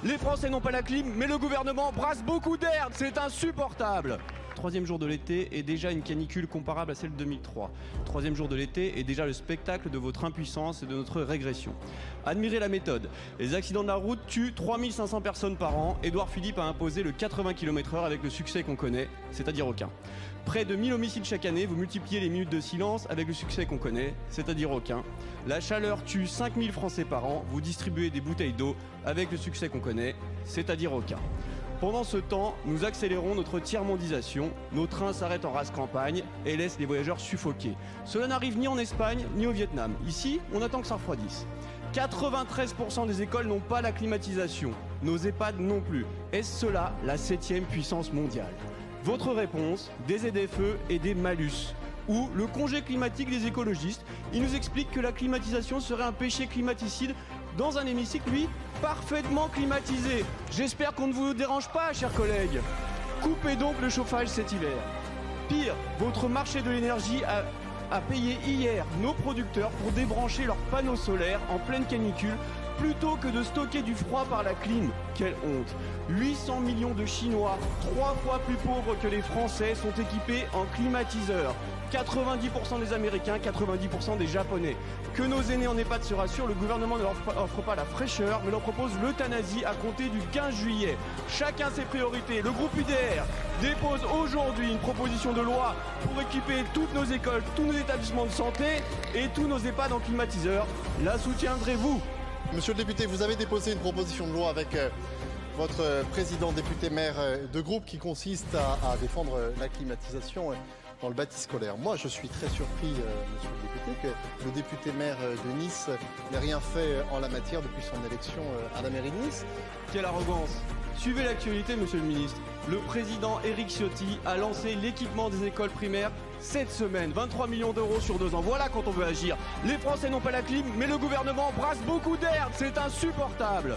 Les Français n'ont pas la clim, mais le gouvernement brasse beaucoup d'air. C'est insupportable. Troisième jour de l'été est déjà une canicule comparable à celle de 2003. Troisième jour de l'été est déjà le spectacle de votre impuissance et de notre régression. Admirez la méthode. Les accidents de la route tuent 3500 personnes par an. Édouard Philippe a imposé le 80 km/h avec le succès qu'on connaît, c'est-à-dire aucun. Près de 1000 homicides chaque année, vous multipliez les minutes de silence avec le succès qu'on connaît, c'est-à-dire aucun. La chaleur tue 5000 Français par an, vous distribuez des bouteilles d'eau avec le succès qu'on connaît, c'est-à-dire aucun. Pendant ce temps, nous accélérons notre tiers-mondisation. Nos trains s'arrêtent en race campagne et laissent les voyageurs suffoquer. Cela n'arrive ni en Espagne, ni au Vietnam. Ici, on attend que ça refroidisse. 93% des écoles n'ont pas la climatisation. Nos EHPAD non plus. Est-ce cela la 7e puissance mondiale? Votre réponse, des ZFE et des malus. Ou le congé climatique des écologistes. Ils nous expliquent que la climatisation serait un péché climaticide dans un hémicycle, lui, parfaitement climatisé. J'espère qu'on ne vous dérange pas, chers collègues. Coupez donc le chauffage cet hiver. Pire, votre marché de l'énergie a payé hier nos producteurs pour débrancher leurs panneaux solaires en pleine canicule plutôt que de stocker du froid par la clim. Quelle honte! 800 millions de Chinois, 3 fois plus pauvres que les Français, sont équipés en climatiseurs. 90% des Américains, 90% des Japonais. Que nos aînés en EHPAD se rassurent, le gouvernement ne leur offre pas la fraîcheur, mais leur propose l'euthanasie à compter du 15 juillet. Chacun ses priorités. Le groupe UDR dépose aujourd'hui une proposition de loi pour équiper toutes nos écoles, tous nos établissements de santé et tous nos EHPAD en climatiseurs. La soutiendrez-vous? Monsieur le député, vous avez déposé une proposition de loi avec votre président député-maire de groupe qui consiste à défendre la climatisation dans le bâti scolaire. Moi, je suis très surpris, monsieur le député, que le député-maire de Nice n'ait rien fait en la matière depuis son élection à la mairie de Nice. Quelle arrogance! Suivez l'actualité, monsieur le ministre. Le président Éric Ciotti a lancé l'équipement des écoles primaires cette semaine. 23 millions d'euros sur 2 ans. Voilà quand on veut agir. Les Français n'ont pas la clim, mais le gouvernement brasse beaucoup d'air. C'est insupportable.